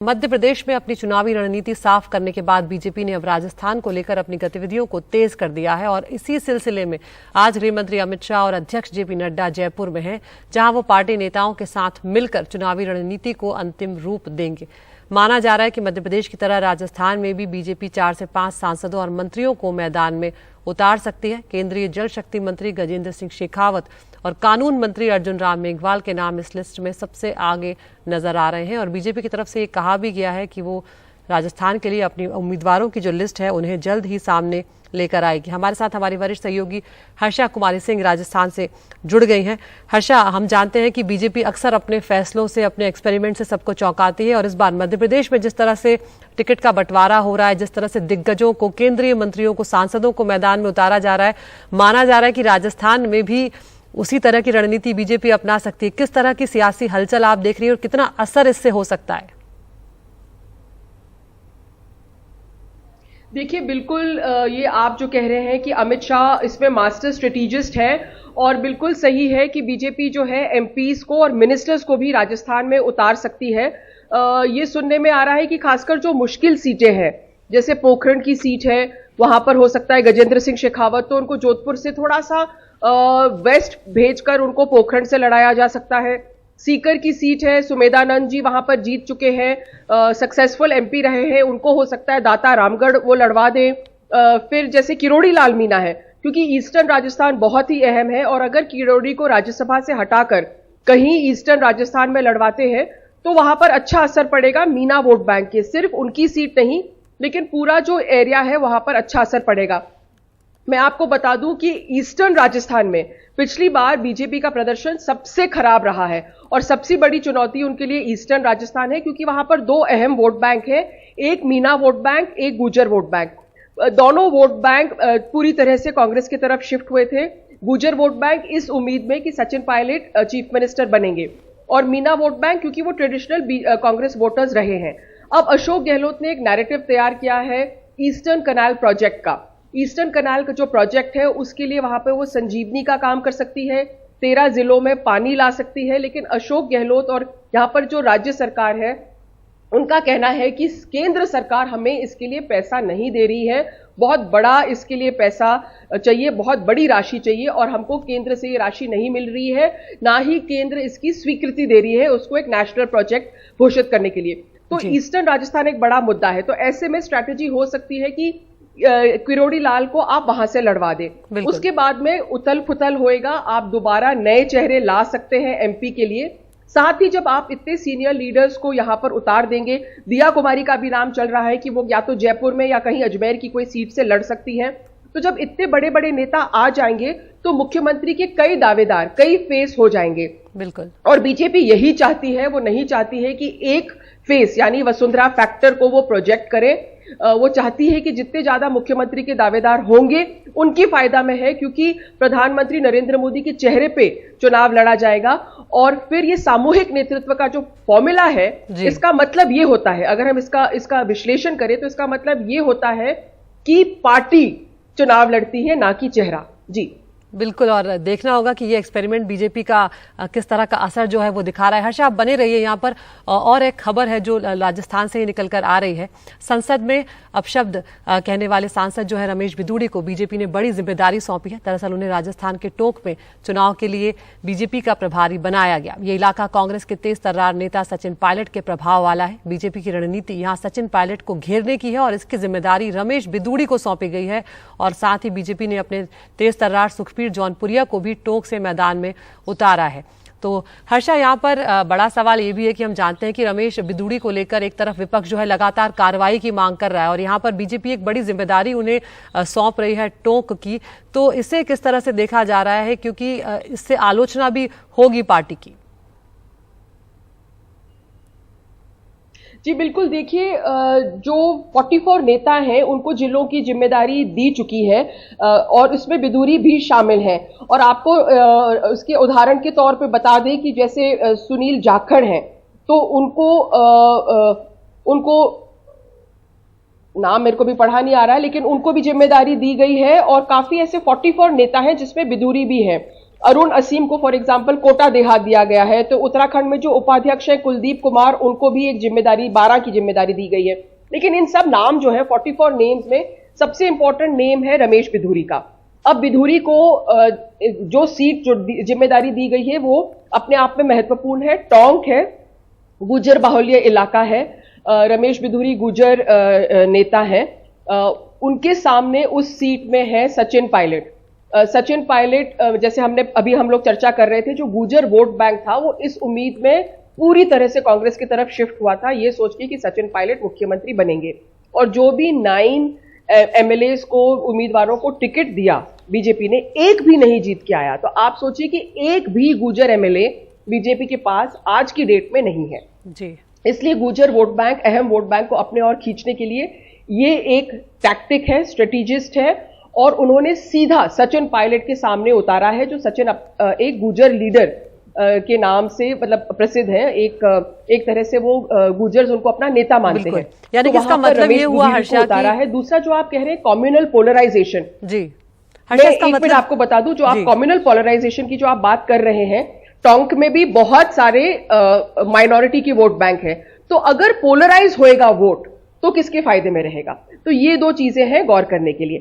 मध्य प्रदेश में अपनी चुनावी रणनीति साफ करने के बाद बीजेपी ने अब राजस्थान को लेकर अपनी गतिविधियों को तेज कर दिया है और इसी सिलसिले में आज गृह मंत्री अमित शाह और अध्यक्ष जेपी नड्डा जयपुर में हैं, जहां वो पार्टी नेताओं के साथ मिलकर चुनावी रणनीति को अंतिम रूप देंगे। माना जा रहा है कि मध्य प्रदेश की तरह राजस्थान में भी बीजेपी 4 से 5 सांसदों और मंत्रियों को मैदान में उतार सकती है। केंद्रीय जल शक्ति मंत्री गजेंद्र सिंह शेखावत और कानून मंत्री अर्जुन राम मेघवाल के नाम इस लिस्ट में सबसे आगे नजर आ रहे हैं और बीजेपी की तरफ से ये कहा भी गया है कि वो राजस्थान के लिए अपनी उम्मीदवारों की जो लिस्ट है उन्हें जल्द ही सामने लेकर आएगी। हमारे साथ हमारी वरिष्ठ सहयोगी हर्षा कुमारी सिंह राजस्थान से जुड़ गई हैं। हर्षा, हम जानते हैं कि बीजेपी अक्सर अपने फैसलों से, अपने एक्सपेरिमेंट से सबको चौंकाती है और इस बार मध्य प्रदेश में जिस तरह से टिकट का बंटवारा हो रहा है, जिस तरह से दिग्गजों को, केंद्रीय मंत्रियों को, सांसदों को मैदान में उतारा जा रहा है, माना जा रहा है कि राजस्थान में भी उसी तरह की रणनीति बीजेपी अपना सकती है। किस तरह की सियासी हलचल आप देख रही है और कितना असर इससे हो सकता है? देखिए, बिल्कुल ये आप जो कह रहे हैं कि अमित शाह इसमें मास्टर स्ट्रेटेजिस्ट है और बिल्कुल सही है कि बीजेपी जो है एमपीज को और मिनिस्टर्स को भी राजस्थान में उतार सकती है। ये सुनने में आ रहा है कि खासकर जो मुश्किल सीटें हैं, जैसे पोखरण की सीट है, वहां पर हो सकता है गजेंद्र सिंह शेखावत, तो उनको जोधपुर से थोड़ा सा वेस्ट भेजकर उनको पोखरण से लड़ाया जा सकता है। सीकर की सीट है, सुमेधानंद जी वहां पर जीत चुके हैं, सक्सेसफुल एमपी रहे हैं, उनको हो सकता है दाता रामगढ़ वो लड़वा दें। फिर जैसे किरोड़ी लाल मीणा है, क्योंकि ईस्टर्न राजस्थान बहुत ही अहम है और अगर किरोड़ी को राज्यसभा से हटाकर कहीं ईस्टर्न राजस्थान में लड़वाते हैं तो वहां पर अच्छा असर पड़ेगा मीना वोट बैंक के। सिर्फ उनकी सीट नहीं, लेकिन पूरा जो एरिया है वहां पर अच्छा असर पड़ेगा। मैं आपको बता दूं कि ईस्टर्न राजस्थान में पिछली बार बीजेपी का प्रदर्शन सबसे खराब रहा है और सबसे बड़ी चुनौती उनके लिए ईस्टर्न राजस्थान है, क्योंकि वहां पर 2 अहम वोट बैंक है, एक मीना वोट बैंक, एक गुर्जर वोट बैंक। दोनों वोट बैंक पूरी तरह से कांग्रेस की तरफ शिफ्ट हुए थे। गुर्जर वोट बैंक इस उम्मीद में कि सचिन पायलट चीफ मिनिस्टर बनेंगे और मीना वोट बैंक क्योंकि वो ट्रेडिशनल कांग्रेस वोटर्स रहे हैं। अब अशोक गहलोत ने एक नैरेटिव तैयार किया है ईस्टर्न कनाल प्रोजेक्ट का। ईस्टर्न कनाल का जो प्रोजेक्ट है उसके लिए वहां पे वो संजीवनी का काम कर सकती है, 13 जिलों में पानी ला सकती है। लेकिन अशोक गहलोत और यहां पर जो राज्य सरकार है उनका कहना है कि केंद्र सरकार हमें इसके लिए पैसा नहीं दे रही है, बहुत बड़ा इसके लिए पैसा चाहिए, बहुत बड़ी राशि चाहिए और हमको केंद्र से ये राशि नहीं मिल रही है, ना ही केंद्र इसकी स्वीकृति दे रही है उसको एक नेशनल प्रोजेक्ट घोषित करने के लिए। तो ईस्टर्न राजस्थान एक बड़ा मुद्दा है। तो ऐसे में स्ट्रैटेजी हो सकती है कि किरोड़ी लाल को आप वहां से लड़वा दें, उसके बाद में उथल पुथल होएगा, आप दोबारा नए चेहरे ला सकते हैं एमपी के लिए। साथ ही जब आप इतने सीनियर लीडर्स को यहां पर उतार देंगे, दिया कुमारी का भी नाम चल रहा है कि वो या तो जयपुर में या कहीं अजमेर की कोई सीट से लड़ सकती हैं, तो जब इतने बड़े बड़े नेता आ जाएंगे तो मुख्यमंत्री के कई दावेदार, कई फेस हो जाएंगे। बिल्कुल। और बीजेपी यही चाहती है, वो नहीं चाहती है कि एक फेस यानी वसुंधरा फैक्टर को वो प्रोजेक्ट करे। वो चाहती है कि जितने ज्यादा मुख्यमंत्री के दावेदार होंगे उनकी फायदा में है, क्योंकि प्रधानमंत्री नरेंद्र मोदी के चेहरे पे चुनाव लड़ा जाएगा। और फिर ये सामूहिक नेतृत्व का जो फॉर्मूला है, इसका मतलब ये होता है, अगर हम इसका विश्लेषण करें तो इसका मतलब ये होता है कि पार्टी चुनाव लड़ती है, ना कि चेहरा। जी बिल्कुल, और देखना होगा कि ये एक्सपेरिमेंट बीजेपी का किस तरह का असर जो है वो दिखा रहा है। हर्षा, आप बने रहिए यहाँ पर। और एक खबर है जो राजस्थान से ही निकल कर आ रही है। संसद में अपशब्द कहने वाले सांसद जो है रमेश बिधूड़ी को बीजेपी ने बड़ी जिम्मेदारी सौंपी है। दरअसल उन्हें राजस्थान के टोंक में चुनाव के लिए बीजेपी का प्रभारी बनाया गया। ये इलाका कांग्रेस के तेज तर्रार नेता सचिन पायलट के प्रभाव वाला है। बीजेपी की रणनीति यहाँ सचिन पायलट को घेरने की है और इसकी जिम्मेदारी रमेश बिधूड़ी को सौंपी गई है। और साथ ही बीजेपी ने अपने तेज तर्रार सुखबीर जौनपुरिया को भी टोंक से मैदान में उतारा है। तो हर्षा, यहाँ पर बड़ा सवाल ये भी है कि हम जानते हैं कि रमेश बिधूड़ी को लेकर एक तरफ विपक्ष जो है लगातार कार्रवाई की मांग कर रहा है और यहाँ पर बीजेपी एक बड़ी जिम्मेदारी उन्हें सौंप रही है टोंक की। तो इसे किस तरह से देखा जा रहा है, क्योंकि इससे आलोचना भी होगी पार्टी की? जी बिल्कुल, देखिए जो 44 नेता हैं उनको जिलों की जिम्मेदारी दी चुकी है और इसमें बिधूड़ी भी शामिल है। और आपको उसके उदाहरण के तौर पे बता दें कि जैसे सुनील जाखड़ हैं, तो उनको नाम मेरे को भी पढ़ा नहीं आ रहा है, लेकिन उनको भी जिम्मेदारी दी गई है और काफी ऐसे 44 नेता हैं जिसमें बिधूड़ी भी है। अरुण असीम को फॉर एग्जांपल कोटा देहात दिया गया है। तो उत्तराखंड में जो उपाध्यक्ष है कुलदीप कुमार, उनको भी एक जिम्मेदारी 12 की जिम्मेदारी दी गई है। लेकिन इन सब नाम जो है 44 नेम्स में सबसे इंपॉर्टेंट नेम है रमेश बिधूरी का। अब बिधूरी को जो सीट जो जिम्मेदारी दी गई है वो अपने आप में महत्वपूर्ण है। टोंक है, गुजर बाहुल्य इलाका है, रमेश बिधूरी गुजर नेता है। उनके सामने उस सीट में है सचिन पायलट। सचिन पायलट, जैसे हम लोग चर्चा कर रहे थे, जो गुजर वोट बैंक था वो इस उम्मीद में पूरी तरह से कांग्रेस की तरफ शिफ्ट हुआ था, ये सोच के कि सचिन पायलट मुख्यमंत्री बनेंगे। और जो भी 9 एमएलएस को, उम्मीदवारों को टिकट दिया बीजेपी ने, एक भी नहीं जीत के आया। तो आप सोचिए कि एक भी गुजर एमएलए बीजेपी के पास आज की डेट में नहीं है जी। इसलिए गुजर वोट बैंक, अहम वोट बैंक को अपने ओर खींचने के लिए ये एक टैक्टिक है, स्ट्रेटेजिस्ट है, और उन्होंने सीधा सचिन पायलट के सामने उतारा है, जो सचिन एक गुजर लीडर के नाम से मतलब प्रसिद्ध है। एक तरह से वो गुजर्स उनको अपना नेता मानते हैं। यानी कि इसका मतलब ये हुआ हर्षा उतारा है। दूसरा जो आप कह रहे हैं कम्युनल पोलराइजेशन, जी हर्षा, एक मिनट आपको बता दूं, जो आप कम्युनल पोलराइजेशन की जो आप बात कर रहे हैं, टोंक में भी बहुत सारे माइनॉरिटी की वोट बैंक है। तो अगर पोलराइज होएगा वोट तो किसके फायदे में रहेगा? तो ये दो चीजें हैं गौर करने के लिए।